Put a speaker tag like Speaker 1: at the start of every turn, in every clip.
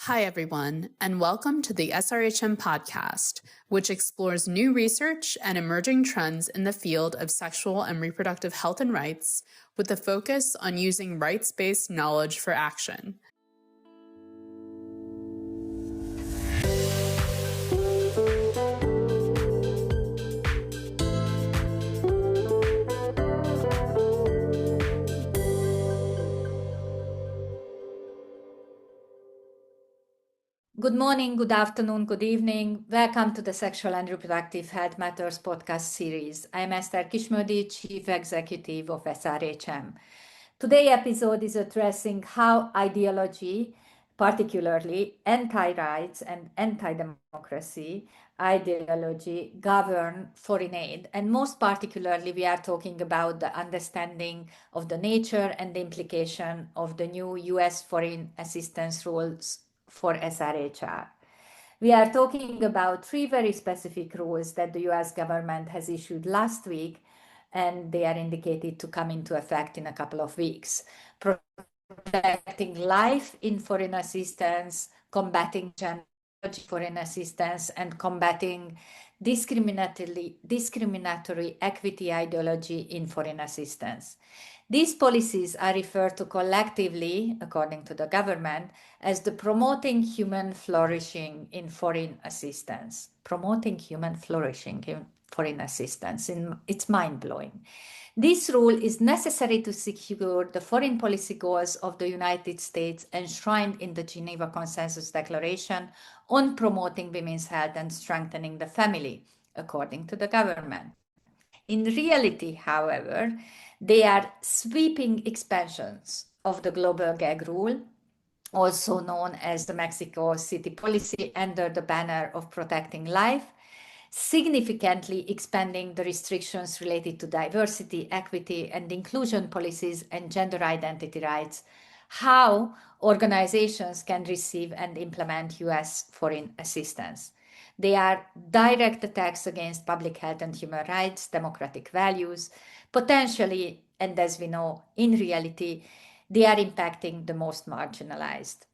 Speaker 1: Hi, everyone, and welcome to the SRHM podcast, which explores new research and emerging trends in the field of sexual and reproductive health and rights, with a focus on using rights-based knowledge for action.
Speaker 2: Good morning, good afternoon, good evening. Welcome to the Sexual and Reproductive Health Matters podcast series. I'm Eszter Kismődi, Chief Executive of SRHM. Today's episode is addressing how ideology, particularly anti-rights and anti-democracy ideology, govern foreign aid. And most particularly, we are talking about the understanding of the nature and the implication of the new US foreign assistance rules for SRHR. We are talking about three very specific rules that the US government has issued last week, and they are indicated to come into effect in a couple of weeks. Protecting life in foreign assistance, combating gender foreign assistance, and combating discriminatory equity ideology in foreign assistance. These policies are referred to collectively, according to the government, as the promoting human flourishing in foreign assistance. Promoting human flourishing in foreign assistance. It's mind-blowing. This rule is necessary to secure the foreign policy goals of the United States enshrined in the Geneva Consensus Declaration on promoting women's health and strengthening the family, according to the government. In reality, however, they are sweeping expansions of the global gag rule, also known as the Mexico City policy, under the banner of protecting life, significantly expanding the restrictions related to diversity, equity, and inclusion policies and gender identity rights, how organizations can receive and implement US foreign assistance. They are direct attacks against public health and human rights, democratic values, potentially, and as we know, in reality, they are impacting the most marginalized.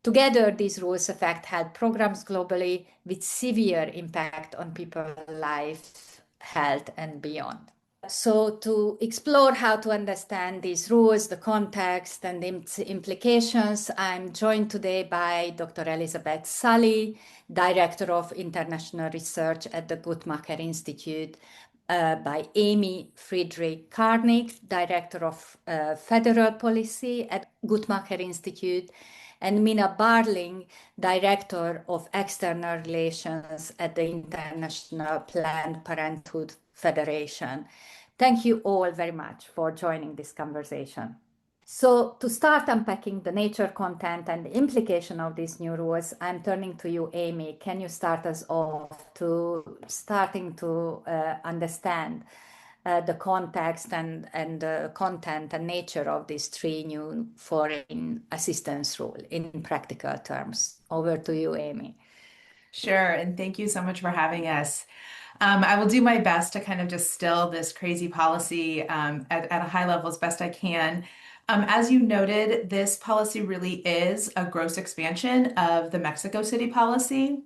Speaker 2: Together, these rules affect health programs globally with severe impact on people's life, health, and beyond. So to explore how to understand these rules, the context, and the implications, I'm joined today by Dr. Elizabeth Sully, Director of International Research at the Guttmacher Institute, by Amy Friedrich-Karnik, Director of Federal Policy at Guttmacher Institute, and Mina Barling, Director of External Relations at the International Planned Parenthood Federation. Thank you all very much for joining this conversation. So to start unpacking the nature, content, and the implication of these new rules, I'm turning to you, Amy. Can you start us off to starting to understand the context and the content and nature of these three new foreign assistance rules in practical terms? Over to you, Amy.
Speaker 3: Sure, and thank you so much for having us. I will do my best to kind of distill this crazy policy at a high level as best I can. As you noted, this policy really is a gross expansion of the Mexico City policy.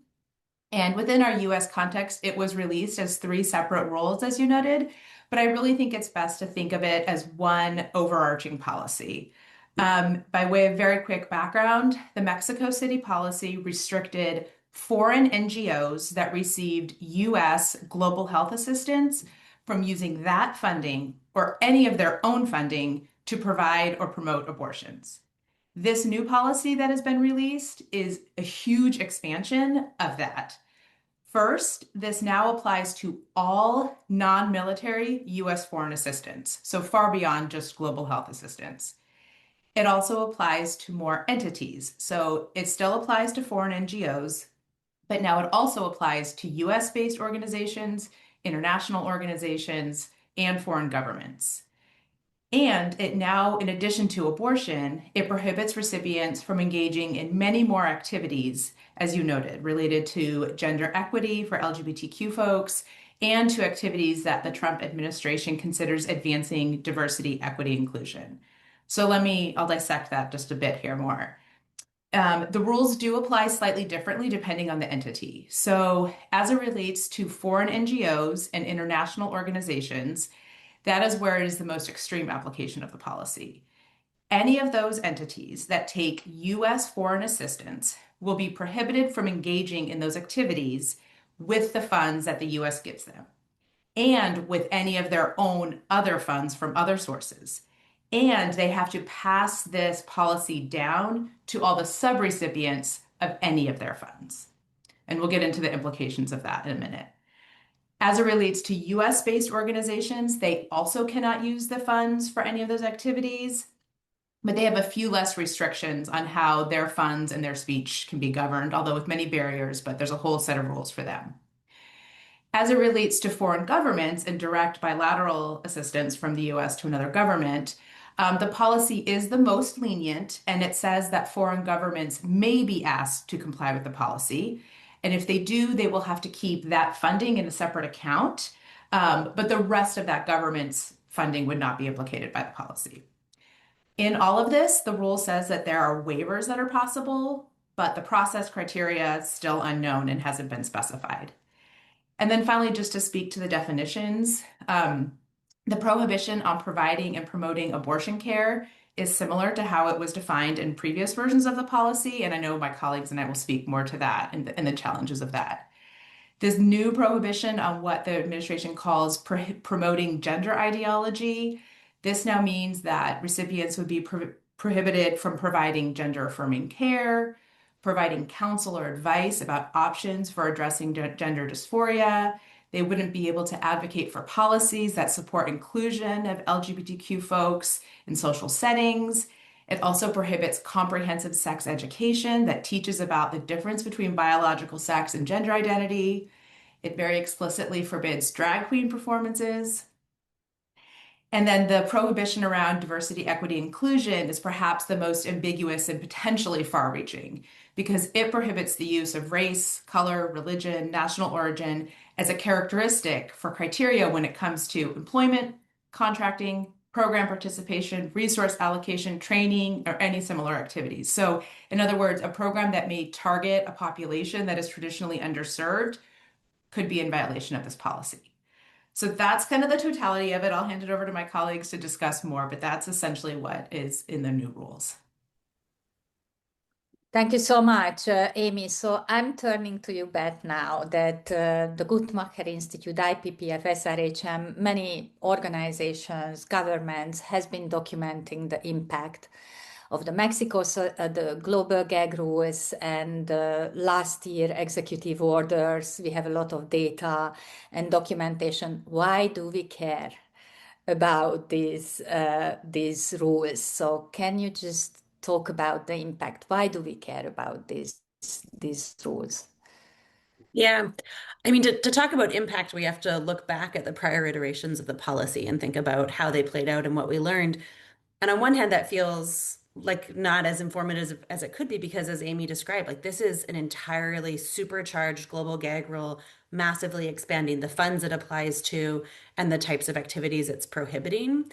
Speaker 3: And within our US context, it was released as three separate rules, as you noted. But I really think it's best to think of it as one overarching policy. By way of very quick background, the Mexico City policy restricted foreign NGOs that received US global health assistance from using that funding or any of their own funding to provide or promote abortions. This new policy that has been released is a huge expansion of that. First, this now applies to all non-military US foreign assistance, so far beyond just global health assistance. It also applies to more entities, so it still applies to foreign NGOs, but now it also applies to US-based organizations, international organizations, and foreign governments. And it now, in addition to abortion, it prohibits recipients from engaging in many more activities, as you noted, related to gender equity for LGBTQ folks and to activities that the Trump administration considers advancing diversity, equity, inclusion. So I'll dissect that just a bit here more. The rules do apply slightly differently depending on the entity. So as it relates to foreign NGOs and international organizations, that is where it is the most extreme application of the policy. Any of those entities that take U.S. foreign assistance will be prohibited from engaging in those activities with the funds that the U.S. gives them, and with any of their own other funds from other sources. And they have to pass this policy down to all the subrecipients of any of their funds. And we'll get into the implications of that in a minute. As it relates to US-based organizations, they also cannot use the funds for any of those activities, but they have a few less restrictions on how their funds and their speech can be governed, although with many barriers, but there's a whole set of rules for them. As it relates to foreign governments and direct bilateral assistance from the US to another government, the policy is the most lenient, and it says that foreign governments may be asked to comply with the policy. And if they do, they will have to keep that funding in a separate account. But the rest of that government's funding would not be implicated by the policy. In all of this, the rule says that there are waivers that are possible, but the process criteria is still unknown and hasn't been specified. And then finally, just to speak to the definitions, the prohibition on providing and promoting abortion care is similar to how it was defined in previous versions of the policy. And I know my colleagues and I will speak more to that and the challenges of that. This new prohibition on what the administration calls promoting gender ideology, this now means that recipients would be prohibited from providing gender-affirming care, providing counsel or advice about options for addressing gender dysphoria. They wouldn't be able to advocate for policies that support inclusion of LGBTQ folks in social settings. It also prohibits comprehensive sex education that teaches about the difference between biological sex and gender identity. It very explicitly forbids drag queen performances. And then the prohibition around diversity, equity, inclusion is perhaps the most ambiguous and potentially far-reaching, because it prohibits the use of race, color, religion, national origin as a characteristic for criteria when it comes to employment, contracting, program participation, resource allocation, training, or any similar activities. So in other words, a program that may target a population that is traditionally underserved could be in violation of this policy. So that's kind of the totality of it. I'll hand it over to my colleagues to discuss more, but that's essentially what is in the new rules.
Speaker 2: Thank you so much, Amy. So I'm turning to you, Beth, now that the Guttmacher Institute, IPPF, SRHM, many organizations, governments has been documenting the impact of the the global gag rules and last year executive orders. We have a lot of data and documentation. Why do we care about these rules? So can you just talk about the impact? Why do we care about these rules?
Speaker 4: Yeah, I mean, to talk about impact, we have to look back at the prior iterations of the policy and think about how they played out and what we learned. And on one hand, that feels like not as informative as it could be, because as Amy described, like this is an entirely supercharged global gag rule, massively expanding the funds it applies to and the types of activities it's prohibiting.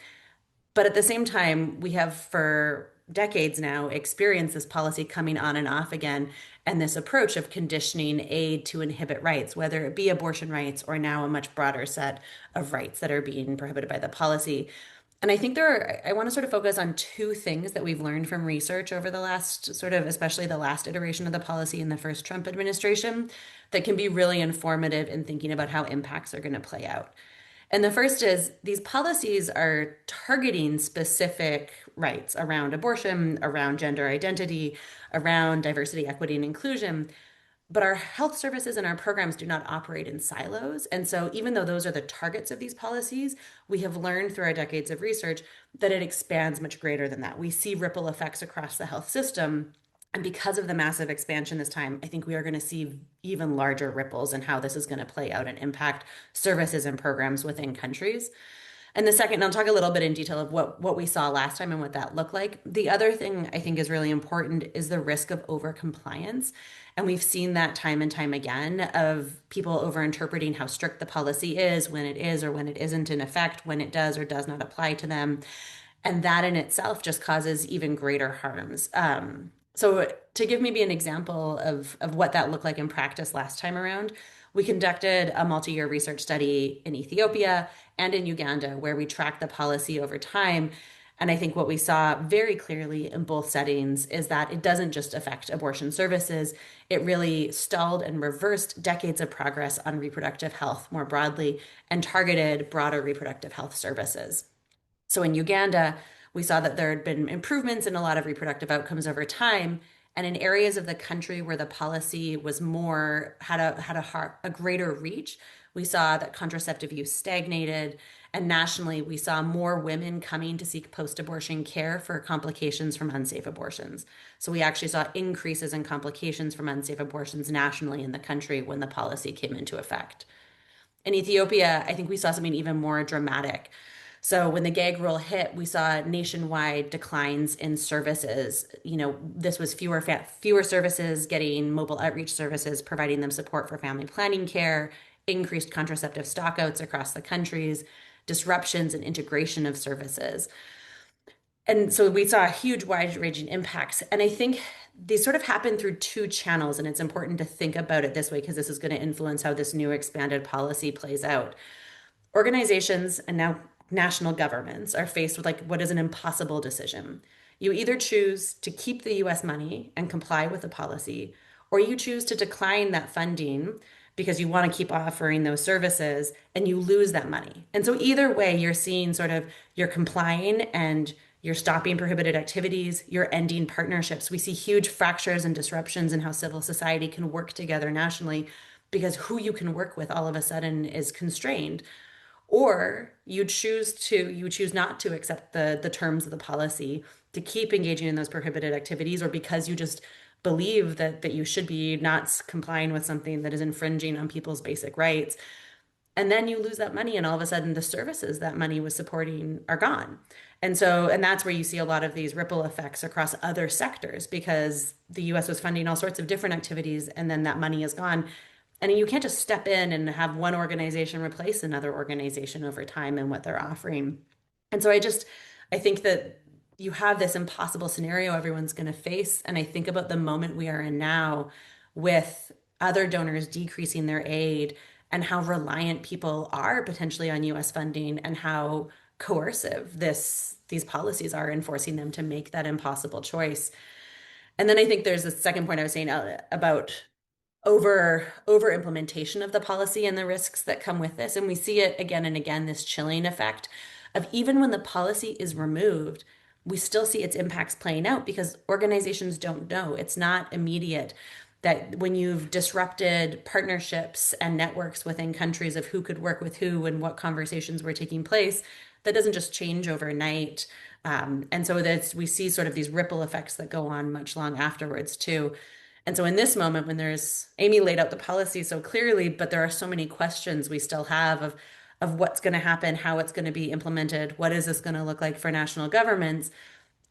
Speaker 4: But at the same time, we have for decades now experienced this policy coming on and off again, and this approach of conditioning aid to inhibit rights, whether it be abortion rights or now a much broader set of rights that are being prohibited by the policy. And I think I want to sort of focus on two things that we've learned from research over the last especially the last iteration of the policy in the first Trump administration, that can be really informative in thinking about how impacts are going to play out. And the first is these policies are targeting specific rights around abortion, around gender identity, around diversity, equity, and inclusion. But our health services and our programs do not operate in silos. And so even though those are the targets of these policies, we have learned through our decades of research that it expands much greater than that. We see ripple effects across the health system. And because of the massive expansion this time, I think we are going to see even larger ripples in how this is going to play out and impact services and programs within countries. And the second, and I'll talk a little bit in detail of what we saw last time and what that looked like. The other thing I think is really important is the risk of overcompliance. And we've seen that time and time again of people overinterpreting how strict the policy is when it is or when it isn't in effect, when it does or does not apply to them. And that in itself just causes even greater harms. So to give maybe an example of what that looked like in practice last time around, we conducted a multi-year research study in Ethiopia and in Uganda where we tracked the policy over time. And I think what we saw very clearly in both settings is that it doesn't just affect abortion services. It really stalled and reversed decades of progress on reproductive health more broadly and targeted broader reproductive health services. So in Uganda, we saw that there had been improvements in a lot of reproductive outcomes over time. And in areas of the country where the policy was more, had a greater reach, we saw that contraceptive use stagnated. And nationally, we saw more women coming to seek post-abortion care for complications from unsafe abortions. So we actually saw increases in complications from unsafe abortions nationally in the country when the policy came into effect. In Ethiopia, I think we saw something even more dramatic. So when the gag rule hit, we saw nationwide declines in services. This was fewer services getting mobile outreach services, providing them support for family planning care, increased contraceptive stockouts across the countries, disruptions in integration of services. And so we saw huge wide-ranging impacts. And I think these sort of happen through two channels, and it's important to think about it this way because this is going to influence how this new expanded policy plays out. Organizations and now national governments are faced with what is an impossible decision. You either choose to keep the US money and comply with the policy, or you choose to decline that funding because you want to keep offering those services and you lose that money. And so either way, you're seeing you're complying and you're stopping prohibited activities, you're ending partnerships. We see huge fractures and disruptions in how civil society can work together nationally because who you can work with all of a sudden is constrained. Or you choose not to accept the terms of the policy, to keep engaging in those prohibited activities, or because you just believe that you should be not complying with something that is infringing on people's basic rights. And then you lose that money, and all of a sudden the services that money was supporting are gone. And that's where you see a lot of these ripple effects across other sectors because the US was funding all sorts of different activities and then that money is gone. And you can't just step in and have one organization replace another organization over time and what they're offering. And so I think that you have this impossible scenario everyone's going to face. And I think about the moment we are in now with other donors decreasing their aid and how reliant people are potentially on US funding and how coercive these policies are in forcing them to make that impossible choice. And then I think there's a second point I was saying about over implementation of the policy and the risks that come with this. And we see it again and again, this chilling effect of even when the policy is removed, we still see its impacts playing out because organizations don't know. It's not immediate. That when you've disrupted partnerships and networks within countries of who could work with who and what conversations were taking place, that doesn't just change overnight. And so we see sort of these ripple effects that go on much long afterwards too. And so in this moment, when Amy laid out the policy so clearly, but there are so many questions we still have of what's going to happen, how it's going to be implemented, what is this going to look like for national governments?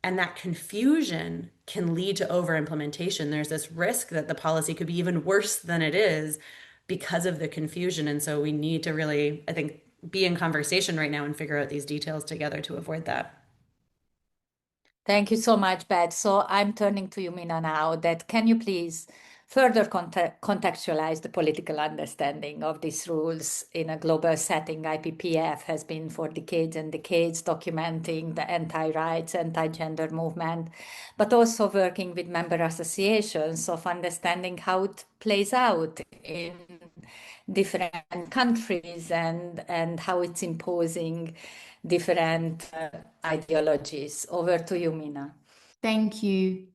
Speaker 4: And that confusion can lead to over-implementation. There's this risk that the policy could be even worse than it is because of the confusion. And so we need to really, I think, be in conversation right now and figure out these details together to avoid that.
Speaker 2: Thank you so much, Beth. So I'm turning to you, Mina, now. Can you please further contextualize the political understanding of these rules in a global setting? IPPF has been for decades and decades documenting the anti-rights, anti-gender movement, but also working with member associations of understanding how it plays out in different countries and how it's imposing different ideologies. Over to you, Mina.
Speaker 5: Thank you.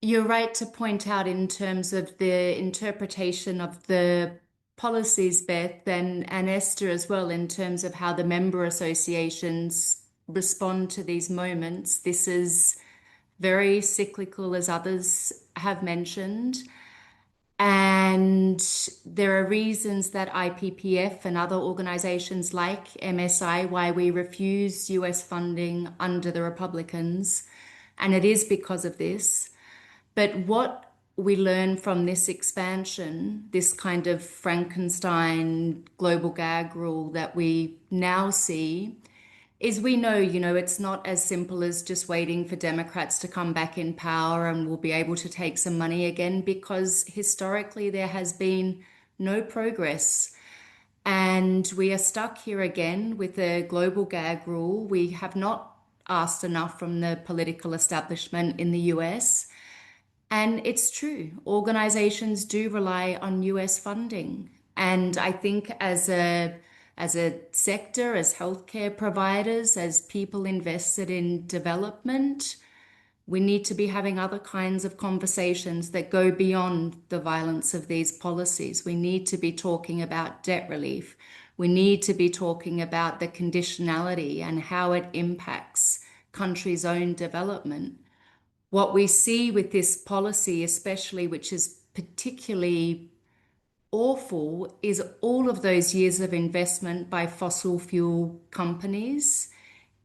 Speaker 5: You're right to point out in terms of the interpretation of the policies, Beth, and Eszter as well, in terms of how the member associations respond to these moments. This is very cyclical, as others have mentioned. And there are reasons that IPPF and other organizations like MSI, why we refuse US funding under the Republicans. And it is because of this. But what we learn from this expansion, this kind of Frankenstein global gag rule that we now see, is we know, it's not as simple as just waiting for Democrats to come back in power and we'll be able to take some money again, because historically there has been no progress. And we are stuck here again with a global gag rule. We have not asked enough from the political establishment in the US. And it's true, organizations do rely on US funding. And I think as a sector, as healthcare providers, as people invested in development, we need to be having other kinds of conversations that go beyond the violence of these policies. We need to be talking about debt relief. We need to be talking about the conditionality and how it impacts countries' own development. What we see with this policy, especially, which is particularly awful, is all of those years of investment by fossil fuel companies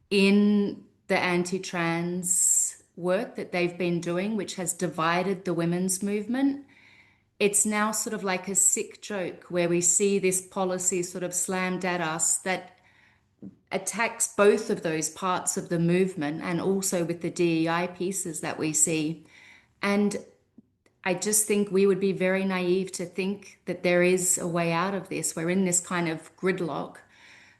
Speaker 5: in the anti-trans work that they've been doing, which has divided the women's movement. It's now sort of like a sick joke where we see this policy sort of slammed at us that attacks both of those parts of the movement, and also with the DEI pieces that we see. And I just think we would be very naive to think that there is a way out of this. We're in this kind of gridlock.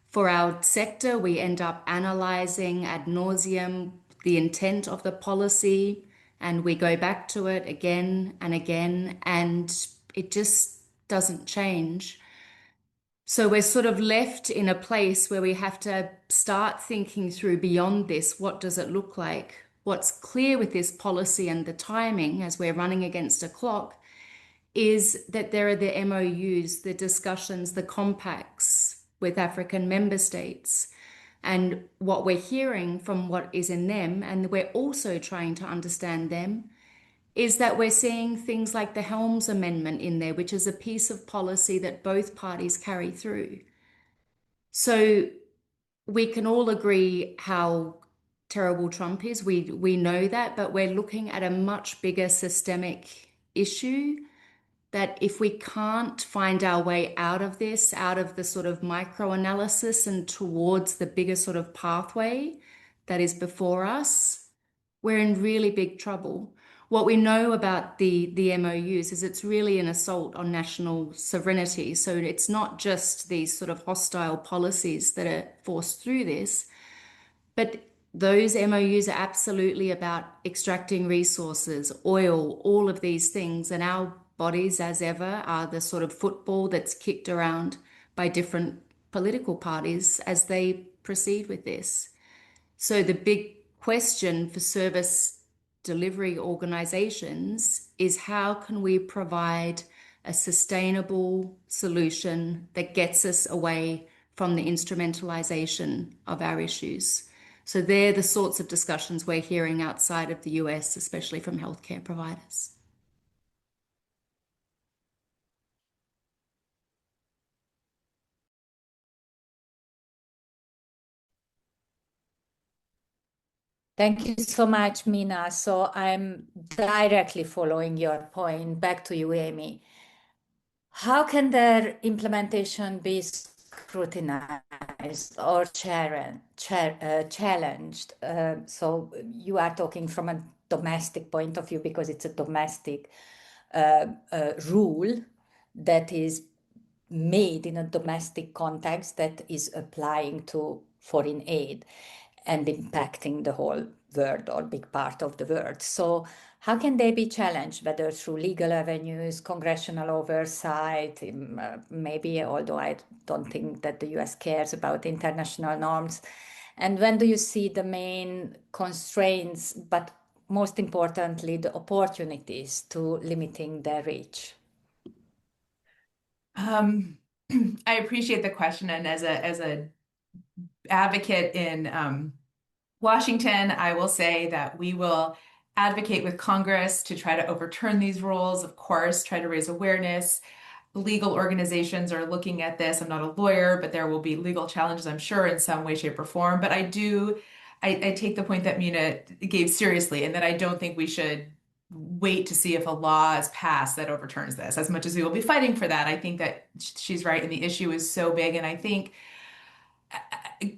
Speaker 5: For our sector, we end up analyzing ad nauseum the intent of the policy, and we go back to it again and again, and it just doesn't change. So we're sort of left in a place where we have to start thinking through beyond this. What does it look like? What's clear with this policy and the timing, as we're running against a clock, is that there are the MOUs, the discussions, the compacts with African member states. And what we're hearing from what is in them, and we're also trying to understand them, is that we're seeing things like the Helms Amendment in there, which is a piece of policy that both parties carry through. So we can all agree how terrible Trump is. We know that, but we're looking at a much bigger systemic issue that if we can't find our way out of this, out of the sort of micro-analysis and towards the bigger sort of pathway that is before us, we're in really big trouble. What we know about the MOUs is it's really an assault on national sovereignty. So it's not just these sort of hostile policies that are forced through this, but those MOUs are absolutely about extracting resources, oil, all of these things. And our bodies, as ever, are the sort of football that's kicked around by different political parties as they proceed with this. So the big question for service delivery organizations is, how can we provide a sustainable solution that gets us away from the instrumentalization of our issues? So they're the sorts of discussions we're hearing outside of the US, especially from healthcare providers.
Speaker 2: Thank you so much, Mina. So I'm directly following your point. Back to you, Amy. How can their implementation be scrutinized or challenged? So you are talking from a domestic point of view because it's a domestic rule that is made in a domestic context that is applying to foreign aid and impacting the whole world or big part of the world. So how can they be challenged, whether through legal avenues, congressional oversight, maybe, although I don't think that the US cares about international norms? And when do you see the main constraints, but most importantly, the opportunities to limiting their reach?
Speaker 3: I appreciate the question, and as a advocate in Washington, I will say that we will advocate with Congress to try to overturn these rules, of course, try to raise awareness. Legal organizations are looking at this. I'm not a lawyer, but there will be legal challenges, I'm sure, in some way, shape, or form. But I take the point that Mina gave seriously, and that I don't think we should wait to see if a law is passed that overturns this. As much as we will be fighting for that, I think that she's right, and the issue is so big. And I think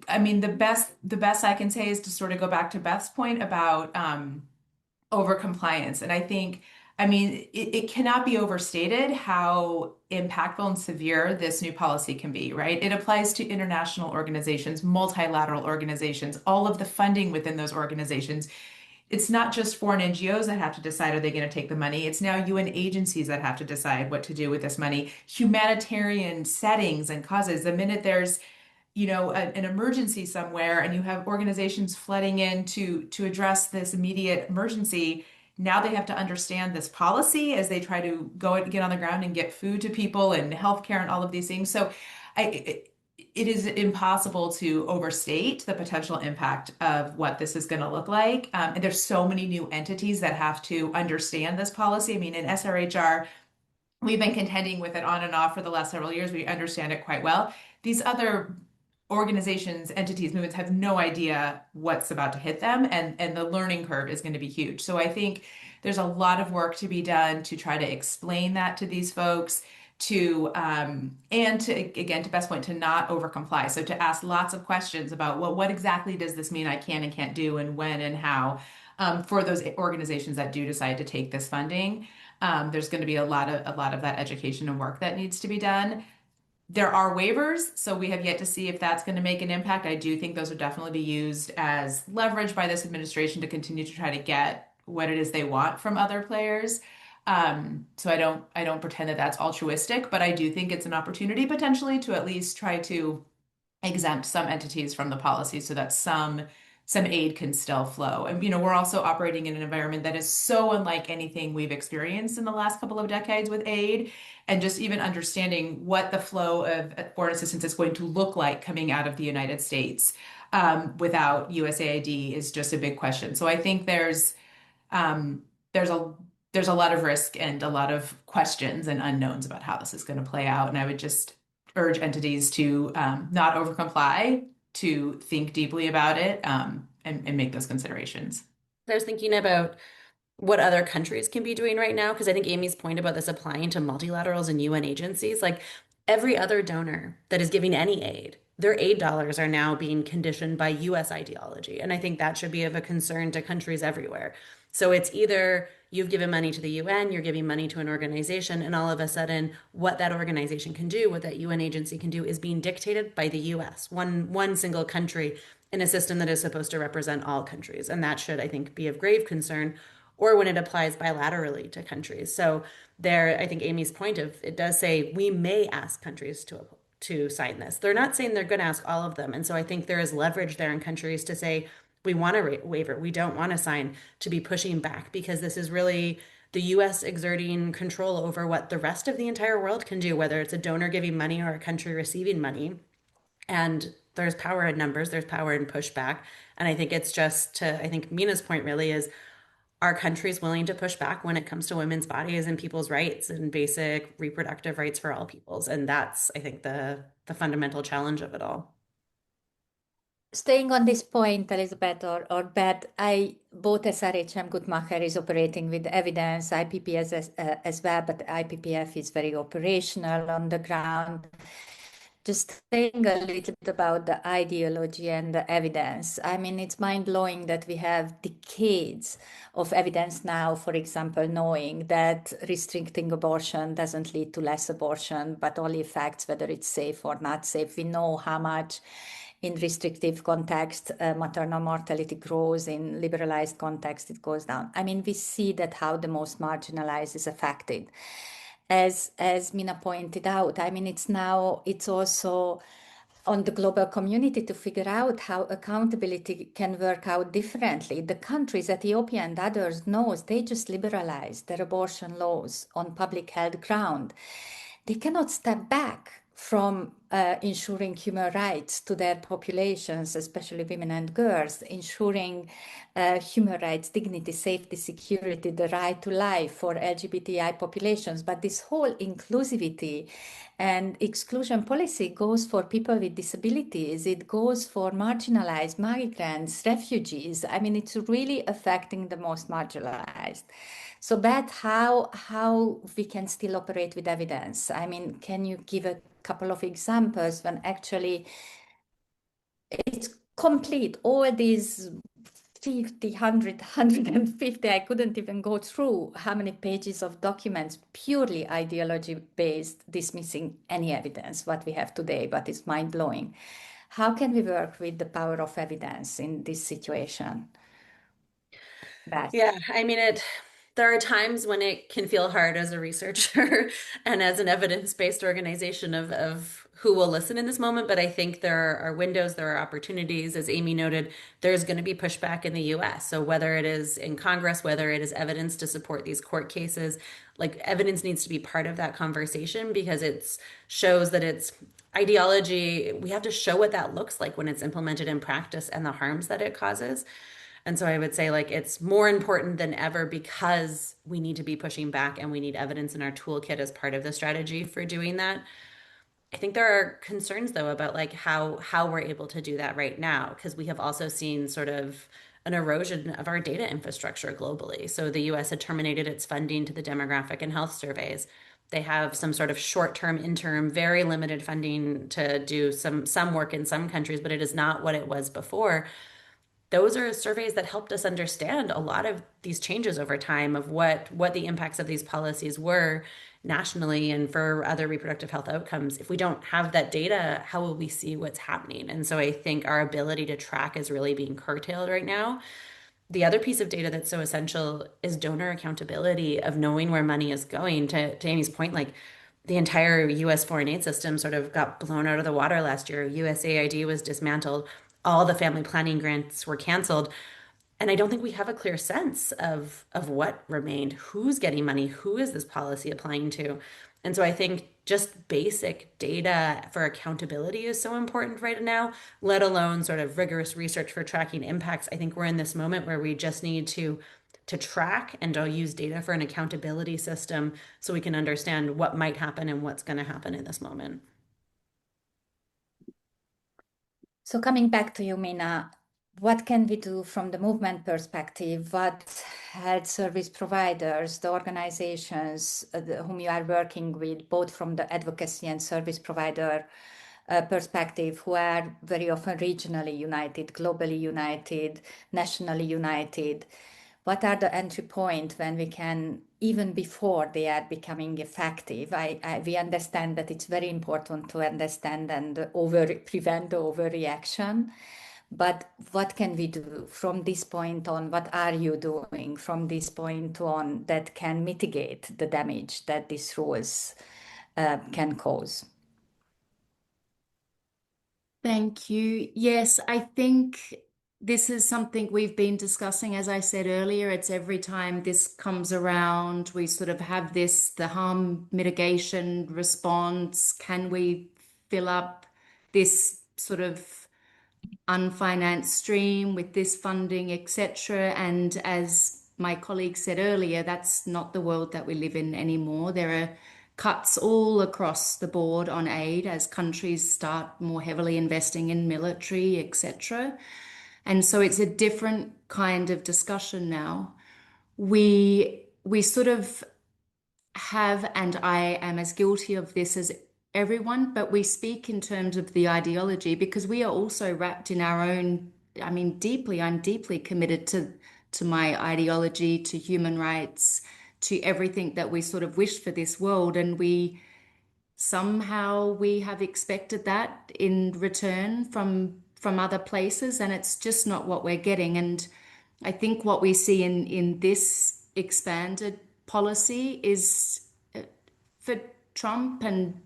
Speaker 3: I mean, the best I can say is to sort of go back to Beth's point about overcompliance. And I think, I mean, it cannot be overstated how impactful and severe this new policy can be, right? It applies to international organizations, multilateral organizations, all of the funding within those organizations. It's not just foreign NGOs that have to decide, are they going to take the money? It's now UN agencies that have to decide what to do with this money. Humanitarian settings and causes. The minute there's an emergency somewhere and you have organizations flooding in to address this immediate emergency, now they have to understand this policy as they try to go and get on the ground and get food to people and healthcare and all of these things. So it is impossible to overstate the potential impact of what this is going to look like. And there's so many new entities that have to understand this policy. I mean, in SRHR, we've been contending with it on and off for the last several years. We understand it quite well. These other organizations, entities, movements have no idea what's about to hit them, and the learning curve is going to be huge. So I think there's a lot of work to be done to try to explain that to these folks, and to, again, to Beth's point, to not overcomply. So to ask lots of questions about, well, what exactly does this mean I can and can't do, and when and how, for those organizations that do decide to take this funding. There's going to be a lot of that education and work that needs to be done. There are waivers, so we have yet to see if that's going to make an impact. I do think those would definitely be used as leverage by this administration to continue to try to get what it is they want from other players. So I don't pretend that that's altruistic, but I do think it's an opportunity potentially to at least try to exempt some entities from the policy so that some aid can still flow. And, we're also operating in an environment that is so unlike anything we've experienced in the last couple of decades with aid. And just even understanding what the flow of foreign assistance is going to look like coming out of the United States without USAID is just a big question. So I think there's a lot of risk and a lot of questions and unknowns about how this is going to play out. And I would just urge entities to not overcomply, to think deeply about it, and make those considerations.
Speaker 4: I was thinking about what other countries can be doing right now, because I think Amy's point about this applying to multilaterals and UN agencies, like every other donor that is giving any aid, their aid dollars are now being conditioned by US ideology. And I think that should be of a concern to countries everywhere. So it's either you've given money to the UN, you're giving money to an organization, and all of a sudden what that organization can do, what that UN agency can do, is being dictated by the US, one single country in a system that is supposed to represent all countries. And that should, I think, be of grave concern, or when it applies bilaterally to countries. So there, I think Amy's point of, it does say we may ask countries to sign this. They're not saying they're going to ask all of them. And so I think there is leverage there in countries to say, we want a waiver, we don't want to sign, to be pushing back, because this is really the US exerting control over what the rest of the entire world can do, whether it's a donor giving money or a country receiving money. And there's power in numbers, there's power in pushback. And I think it's just I think Mina's point really is, are countries willing to push back when it comes to women's bodies and people's rights and basic reproductive rights for all peoples? And that's, I think, the fundamental challenge of it all.
Speaker 2: Staying on this point, Elizabeth or Beth, both SRHM Guttmacher is operating with evidence, IPPF as well, but IPPF is very operational on the ground. Just saying a little bit about the ideology and the evidence. I mean, it's mind-blowing that we have decades of evidence now, for example, knowing that restricting abortion doesn't lead to less abortion, but only affects whether it's safe or not safe. We know how much in restrictive context, maternal mortality grows. In liberalized context, it goes down. I mean, we see that how the most marginalized is affected. As Mina pointed out, I mean, it's also on the global community to figure out how accountability can work out differently. The countries, Ethiopia and others, knows they just liberalized their abortion laws on public health ground. They cannot step back from ensuring human rights to their populations, especially women and girls, ensuring human rights, dignity, safety, security, the right to life for LGBTI populations. But this whole inclusivity and exclusion policy goes for people with disabilities. It goes for marginalized migrants, refugees. I mean, it's really affecting the most marginalized. So Beth, how we can still operate with evidence? I mean, can you give a couple of examples when actually it's complete. All these 50, 100, 150, I couldn't even go through how many pages of documents, purely ideology-based, dismissing any evidence, what we have today, but it's mind-blowing. How can we work with the power of evidence in this situation? Beth?
Speaker 4: Yeah, I mean, there are times when it can feel hard as a researcher and as an evidence-based organization of who will listen in this moment, but I think there are windows, there are opportunities. As Amy noted, there's going to be pushback in the US. So whether it is in Congress, whether it is evidence to support these court cases, like evidence needs to be part of that conversation because it shows that it's ideology. We have to show what that looks like when it's implemented in practice and the harms that it causes. And so I would say like it's more important than ever because we need to be pushing back and we need evidence in our toolkit as part of the strategy for doing that. I think there are concerns though about like how we're able to do that right now because we have also seen sort of an erosion of our data infrastructure globally. So the US had terminated its funding to the demographic and health surveys. They have some sort of short-term, interim, very limited funding to do some work in some countries, but it is not what it was before. Those are surveys that helped us understand a lot of these changes over time of what the impacts of these policies were nationally and for other reproductive health outcomes. If we don't have that data, how will we see what's happening? And so I think our ability to track is really being curtailed right now. The other piece of data that's so essential is donor accountability of knowing where money is going. To Amy's point, like the entire US foreign aid system sort of got blown out of the water last year. USAID was dismantled. All the family planning grants were canceled. And I don't think we have a clear sense of what remained, who's getting money, who is this policy applying to. And so I think just basic data for accountability is so important right now, let alone sort of rigorous research for tracking impacts. I think we're in this moment where we just need to track and to use data for an accountability system so we can understand what might happen and what's going to happen in this moment.
Speaker 2: So coming back to you, Mina, what can we do from the movement perspective? What health service providers, the organizations whom you are working with, both from the advocacy and service provider perspective, who are very often regionally united, globally united, nationally united, what are the entry points when we can, even before they are becoming effective? We understand that it's very important to understand and prevent the overreaction. But what can we do from this point on? What are you doing from this point on that can mitigate the damage that these rules can cause?
Speaker 5: Thank you. Yes, I think this is something we've been discussing. As I said earlier, it's every time this comes around, we sort of have the harm mitigation response. Can we fill up this sort of unfinanced stream with this funding, etc.? And as my colleague said earlier, that's not the world that we live in anymore. There are cuts all across the board on aid as countries start more heavily investing in military, etc. And so it's a different kind of discussion now. We sort of have, and I am as guilty of this as everyone, but we speak in terms of the ideology because we are also wrapped in our own, I'm deeply committed to my ideology, to human rights, to everything that we sort of wish for this world. And we have expected that in return from other places, and it's just not what we're getting. And I think what we see in this expanded policy is for Trump and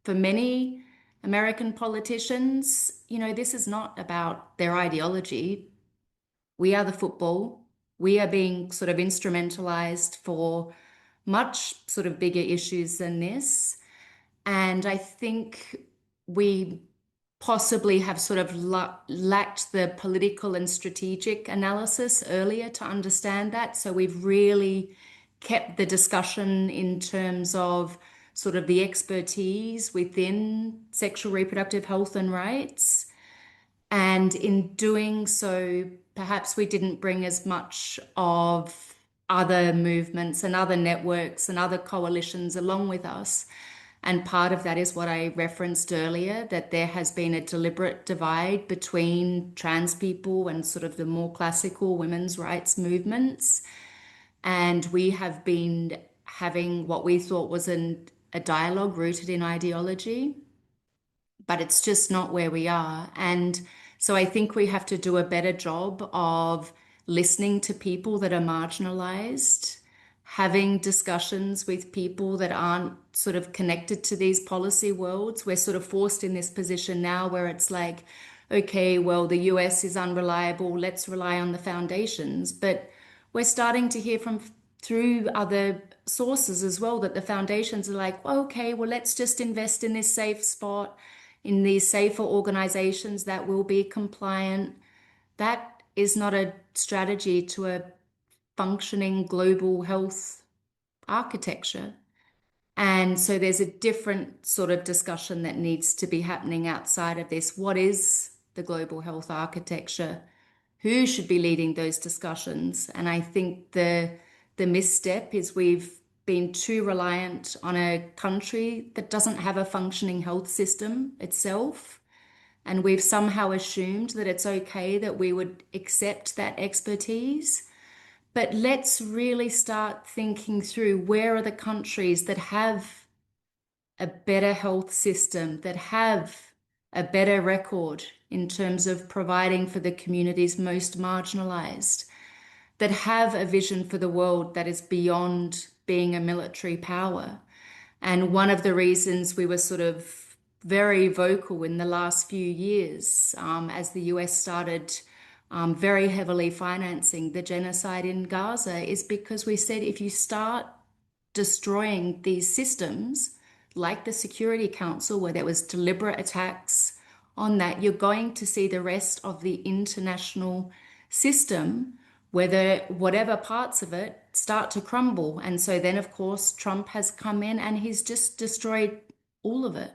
Speaker 5: for many American politicians, this is not about their ideology. We are the football. We are being sort of instrumentalized for much sort of bigger issues than this. And I think we possibly have sort of lacked the political and strategic analysis earlier to understand that. So we've really kept the discussion in terms of sort of the expertise within sexual reproductive health and rights. And in doing so, perhaps we didn't bring as much of other movements and other networks and other coalitions along with us. And part of that is what I referenced earlier, that there has been a deliberate divide between trans people and sort of the more classical women's rights movements. And we have been having what we thought was a dialogue rooted in ideology, but it's just not where we are. And so I think we have to do a better job of listening to people that are marginalized, having discussions with people that aren't sort of connected to these policy worlds. We're sort of forced in this position now where it's like, okay, well, the US is unreliable, let's rely on the foundations. But we're starting to hear from through other sources as well that the foundations are like, well, okay, well, let's just invest in this safe spot, in these safer organizations that will be compliant. That is not a strategy to a functioning global health architecture. And so there's a different sort of discussion that needs to be happening outside of this. What is the global health architecture? Who should be leading those discussions? And I think the misstep is we've been too reliant on a country that doesn't have a functioning health system itself. And we've somehow assumed that it's okay that we would accept that expertise. But let's really start thinking through where are the countries that have a better health system, that have a better record in terms of providing for the communities most marginalized, that have a vision for the world that is beyond being a military power. And one of the reasons we were sort of very vocal in the last few years, as the US started very heavily financing the genocide in Gaza, is because we said if you start destroying these systems, like the Security Council, where there was deliberate attacks on that, you're going to see the rest of the international system, whatever parts of it, start to crumble. And so then, of course, Trump has come in and he's just destroyed all of it.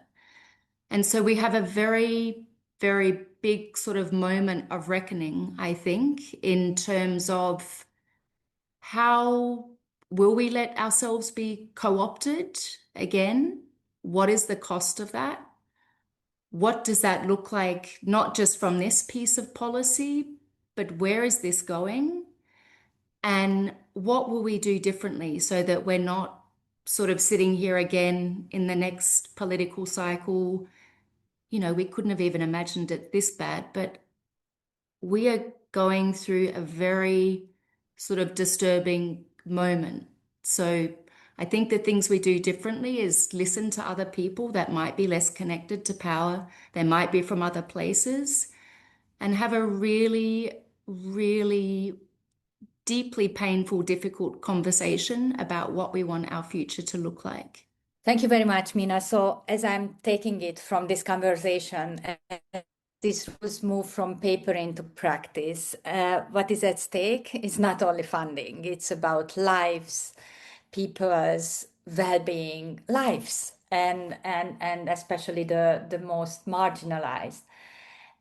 Speaker 5: And so we have a very, very big sort of moment of reckoning, I think, in terms of how will we let ourselves be co-opted again? What is the cost of that? What does that look like, not just from this piece of policy, but where is this going? And what will we do differently so that we're not sort of sitting here again in the next political cycle? You know, we couldn't have even imagined it this bad, but we are going through a very sort of disturbing moment. So I think the things we do differently is listen to other people that might be less connected to power. They might be from other places, and have a really, really deeply painful, difficult conversation about what we want our future to look like.
Speaker 2: Thank you very much, Mina. So as I'm taking it from this conversation, these rules move from paper into practice. What is at stake is not only funding, it's about lives, people's well-being, lives, and especially the most marginalized.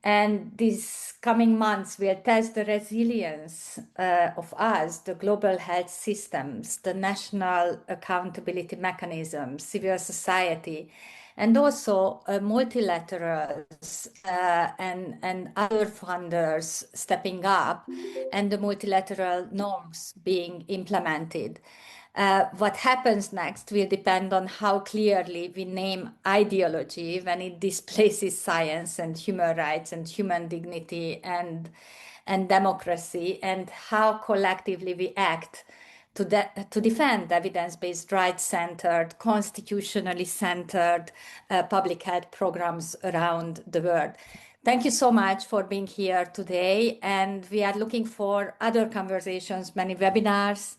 Speaker 2: And these coming months will test the resilience of us, the global health systems, the national accountability mechanisms, civil society, and also multilaterals and other funders stepping up, and the multilateral norms being implemented. What happens next will depend on how clearly we name ideology when it displaces science and human rights and human dignity and democracy, and how collectively we act to defend evidence-based, rights-centered, constitutionally centered public health programs around the world. Thank you so much for being here today, and we are looking for other conversations. Many webinars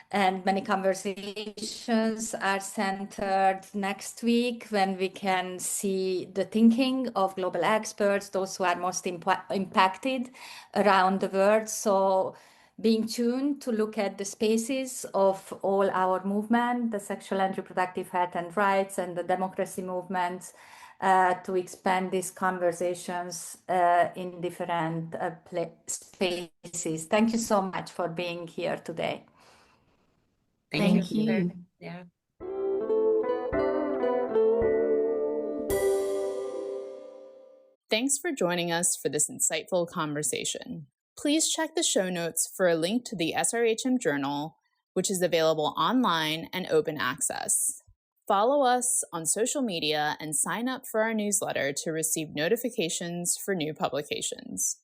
Speaker 2: and many conversations are centered next week, when we can see the thinking of global experts, those who are most impacted around the world. So being tuned to look at the spaces of all our movement, the sexual and reproductive health and rights, and the democracy movements, to expand these conversations in different spaces. Thank you so much for being here today.
Speaker 5: Thank you.
Speaker 4: Yeah.
Speaker 1: Thanks for joining us for this insightful conversation. Please check the show notes for a link to the SRHM journal, which is available online and open access. Follow us on social media and sign up for our newsletter to receive notifications for new publications.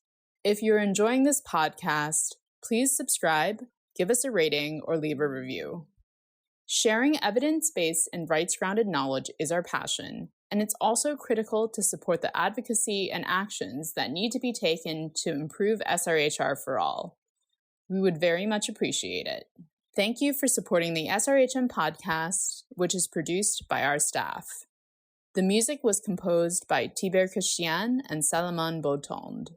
Speaker 1: If you're enjoying this podcast, please subscribe, give us a rating, or leave a review. Sharing evidence-based and rights-grounded knowledge is our passion, and it's also critical to support the advocacy and actions that need to be taken to improve SRHR for all. We would very much appreciate it. Thank you for supporting the SRHM podcast, which is produced by our staff. The music was composed by Tiber Christian and Salomon Beautond.